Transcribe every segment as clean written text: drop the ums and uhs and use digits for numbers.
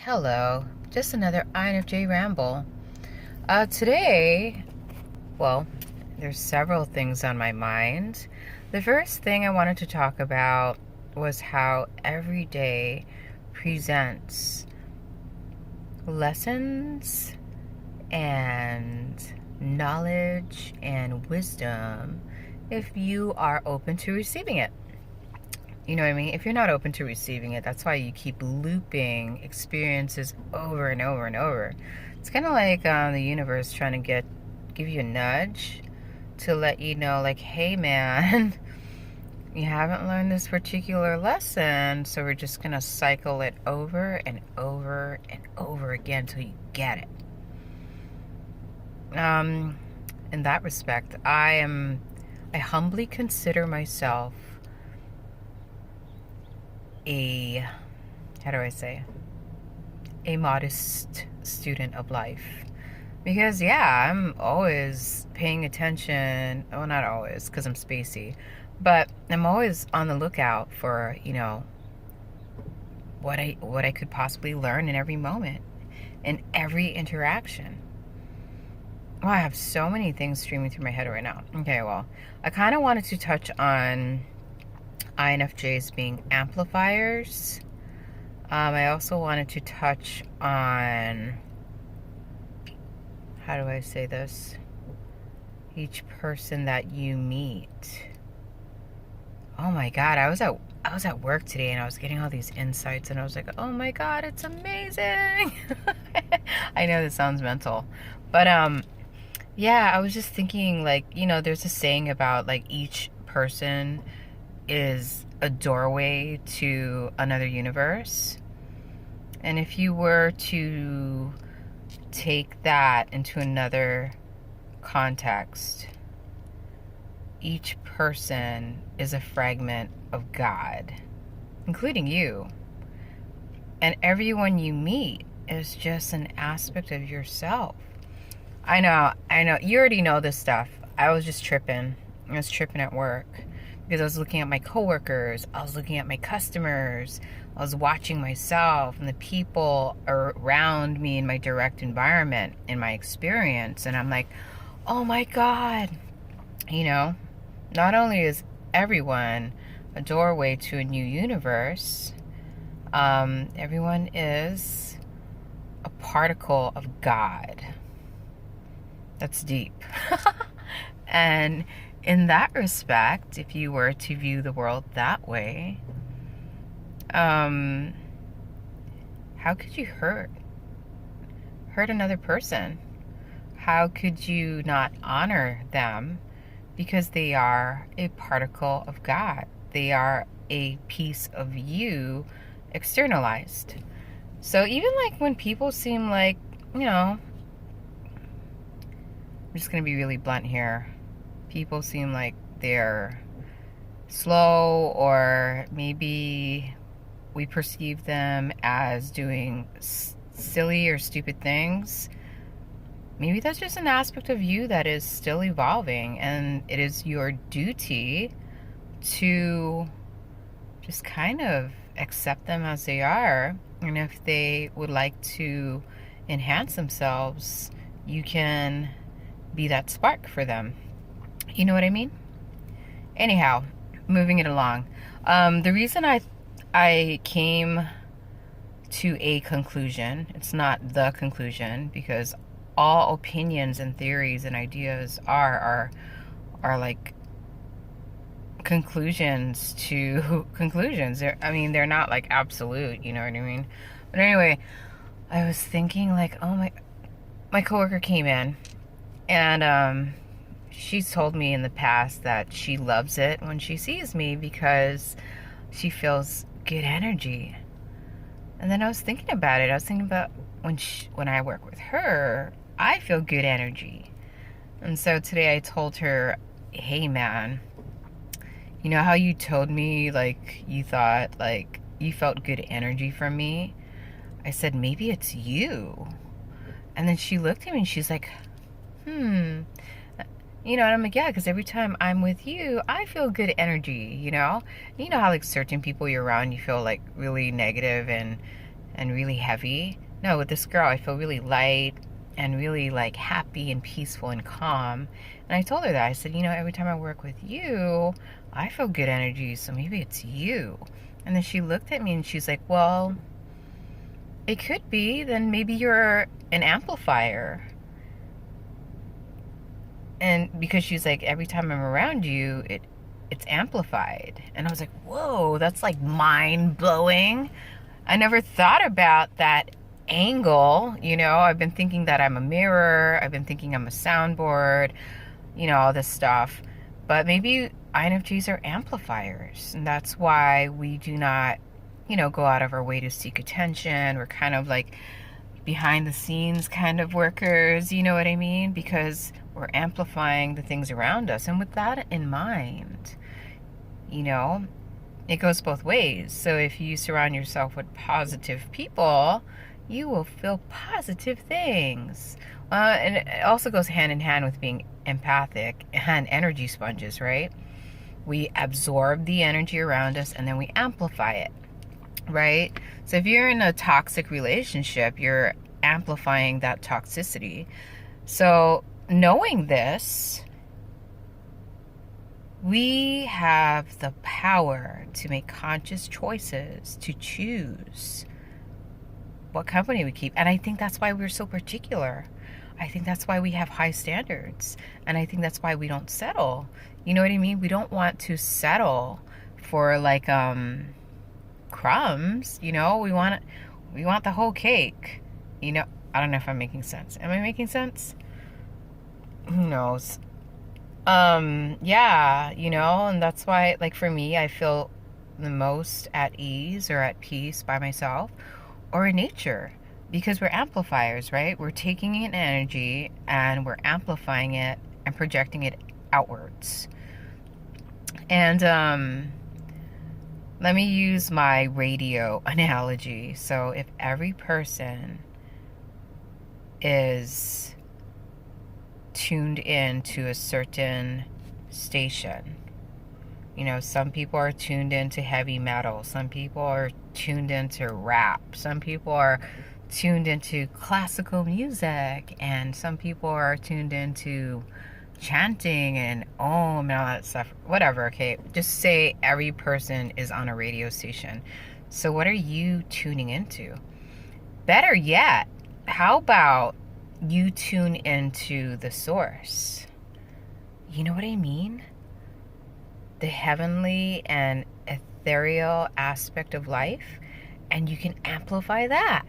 Hello, just another INFJ ramble. Today, well, there's several things on my mind. The first thing I wanted to talk about was how every day presents lessons and knowledge and wisdom if you are open to receiving it. You know what I mean? If you're not open to receiving it, that's why you keep looping experiences over and over and over. It's kind of like the universe trying to give you a nudge to let you know, like, hey, man, you haven't learned this particular lesson, so we're just going to cycle it over and over and over again until you get it. In that respect, I humbly consider myself a modest student of life, because I'm always paying attention. Well, not always, because I'm spacey, but I'm always on the lookout for what I could possibly learn in every moment, in every interaction. Well, I have so many things streaming through my head right now. Okay, well, I kind of wanted to touch on INFJ'S being amplifiers. I also wanted to touch on, how do I say this? Each person that you meet. Oh my God, I was at work today and I was getting all these insights and I was like, oh my God, it's amazing. I know this sounds mental, but yeah, I was just thinking, like, there's a saying about, like, each person is a doorway to another universe. And if you were to take that into another context, each person is a fragment of God, including you. And everyone you meet is just an aspect of yourself. I know. You already know this stuff. I was just tripping. I was tripping at work, because I was looking at my coworkers, I was looking at my customers, I was watching myself and the people around me in my direct environment, in my experience, and I'm like, oh my God, not only is everyone a doorway to a new universe, everyone is a particle of God. That's deep. And in that respect, if you were to view the world that way, how could you hurt another person? How could you not honor them? Because they are a particle of God. They are a piece of you externalized. So even like when people seem like, I'm just going to be really blunt here. People seem like they're slow, or maybe we perceive them as doing silly or stupid things. Maybe that's just an aspect of you that is still evolving, and it is your duty to just kind of accept them as they are. And if they would like to enhance themselves, you can be that spark for them. You know what I mean? Anyhow, moving it along. The reason I came to a conclusion, it's not the conclusion, because all opinions and theories and ideas are like conclusions to conclusions. They're not like absolute, you know what I mean? But anyway, I was thinking, like, oh my coworker came in, and she's told me in the past that she loves it when she sees me because she feels good energy. And then I was thinking about it. I was thinking about when I work with her, I feel good energy. And so today I told her, hey man, you know how you told me, like, you thought, like, you felt good energy from me? I said, maybe it's you. And then she looked at me and she's like, and I'm like, yeah, because every time I'm with you, I feel good energy, You know how, like, certain people you're around, you feel, like, really negative and and really heavy. No, with this girl, I feel really light and really like happy and peaceful and calm. And I told her that. I said, you know, every time I work with you, I feel good energy, so maybe it's you. And then she looked at me and she's like, well, it could be. Then maybe you're an amplifier. And because she's like, every time I'm around you, it's amplified. And I was like, whoa, that's like mind blowing. I never thought about that angle. You know, I've been thinking that I'm a mirror. I've been thinking I'm a soundboard, you know, all this stuff. But maybe INFJs are amplifiers. And that's why we do not, you know, go out of our way to seek attention. We're kind of like behind the scenes kind of workers, you know what I mean? Because we're amplifying the things around us. And with that in mind, you know, it goes both ways. So if you surround yourself with positive people, you will feel positive things. And it also goes hand in hand with being empathic and energy sponges, right? We absorb the energy around us and then we amplify it, right? So if you're in a toxic relationship, you're amplifying that toxicity. So knowing this, we have the power to make conscious choices, to choose what company we keep. And I think that's why we're so particular. I think that's why we have high standards. And I think that's why we don't settle. You know what I mean? We don't want to settle for like crumbs, you know? We want the whole cake. You know, I don't know if I'm making sense. Am I making sense? Who knows? Yeah, you know, and that's why, like, for me, I feel the most at ease or at peace by myself or in nature, because we're amplifiers, right? We're taking in energy and we're amplifying it and projecting it outwards. And let me use my radio analogy. So if every person is tuned in to a certain station, you know, some people are tuned into heavy metal, some people are tuned into rap, some people are tuned into classical music, and some people are tuned into chanting and Om and all that stuff, whatever. Okay, just say every person is on a radio station. So what are you tuning into? Better yet, how about you tune into the source? You know what I mean? The heavenly and ethereal aspect of life, and you can amplify that.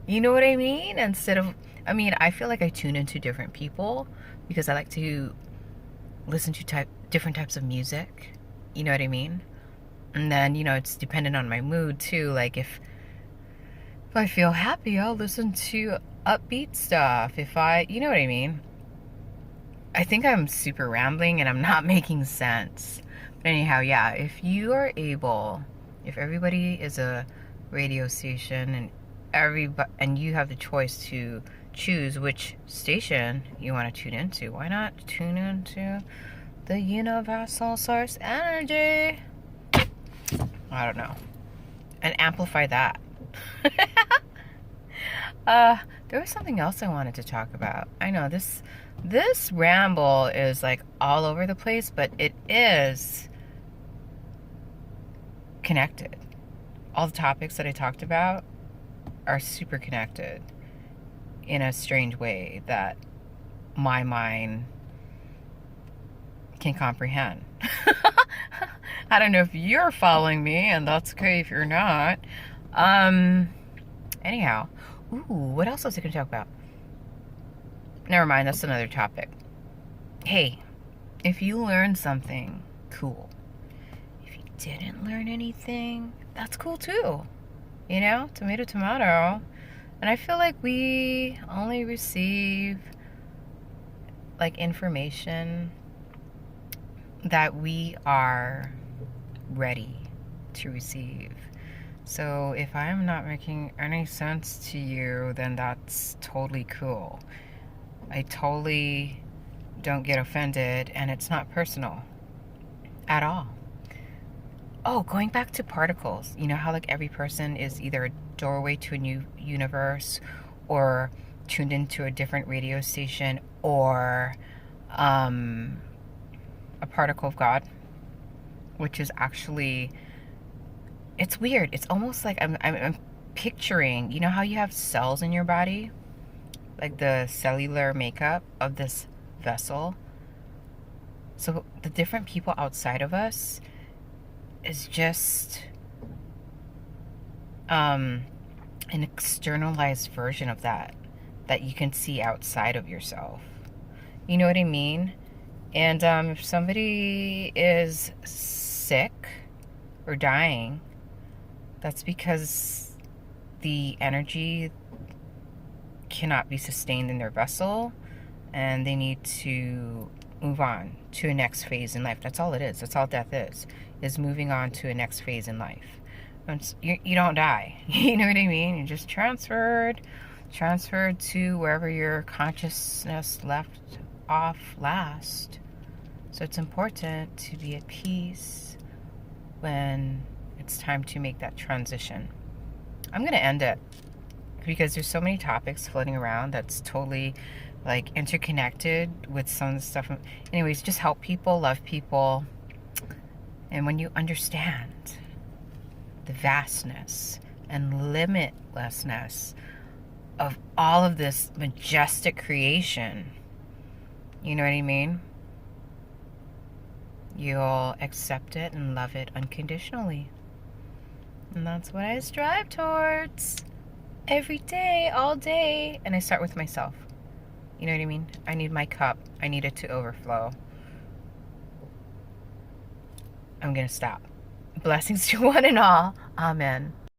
You know what I mean? Instead of, I mean, I feel like I tune into different people because I like to listen to different types of music. You know what I mean? And then, you know, it's dependent on my mood too. Like if I feel happy, I'll listen to upbeat stuff. If I, you know what I mean? I think I'm super rambling and I'm not making sense. But anyhow, yeah, if you are able, if everybody is a radio station and you have the choice to choose which station you want to tune into, why not tune into the universal source energy? I don't know. And amplify that. There was something else I wanted to talk about. I know this ramble is like all over the place, but it is connected. All the topics that I talked about are super connected in a strange way that my mind can comprehend. I don't know if you're following me, and that's okay if you're not. Anyhow, what else was I going to talk about? Never mind, that's another topic. Hey, if you learned something, cool. If you didn't learn anything, that's cool too. You know, tomato, tomato. And I feel like we only receive like information that we are ready to receive. So if I'm not making any sense to you, then that's totally cool. I totally don't get offended, and it's not personal at all. Oh, going back to particles, you know how like every person is either a doorway to a new universe or tuned into a different radio station or um, a particle of God, which is actually, it's weird. It's almost like I'm picturing, you know how you have cells in your body, like the cellular makeup of this vessel. So the different people outside of us is just an externalized version of that you can see outside of yourself. You know what I mean? And if somebody is sick or dying, that's because the energy cannot be sustained in their vessel and they need to move on to a next phase in life. That's all it is. That's all death is moving on to a next phase in life. You don't die. You know what I mean? You're just transferred to wherever your consciousness left off last. So it's important to be at peace when it's time to make that transition. I'm going to end it because there's so many topics floating around that's totally like interconnected with some of the stuff. Anyways, just help people, love people. And when you understand the vastness and limitlessness of all of this majestic creation, you know what I mean? You'll accept it and love it unconditionally. And that's what I strive towards every day, all day. And I start with myself. You know what I mean? I need my cup. I need it to overflow. I'm going to stop. Blessings to one and all. Amen.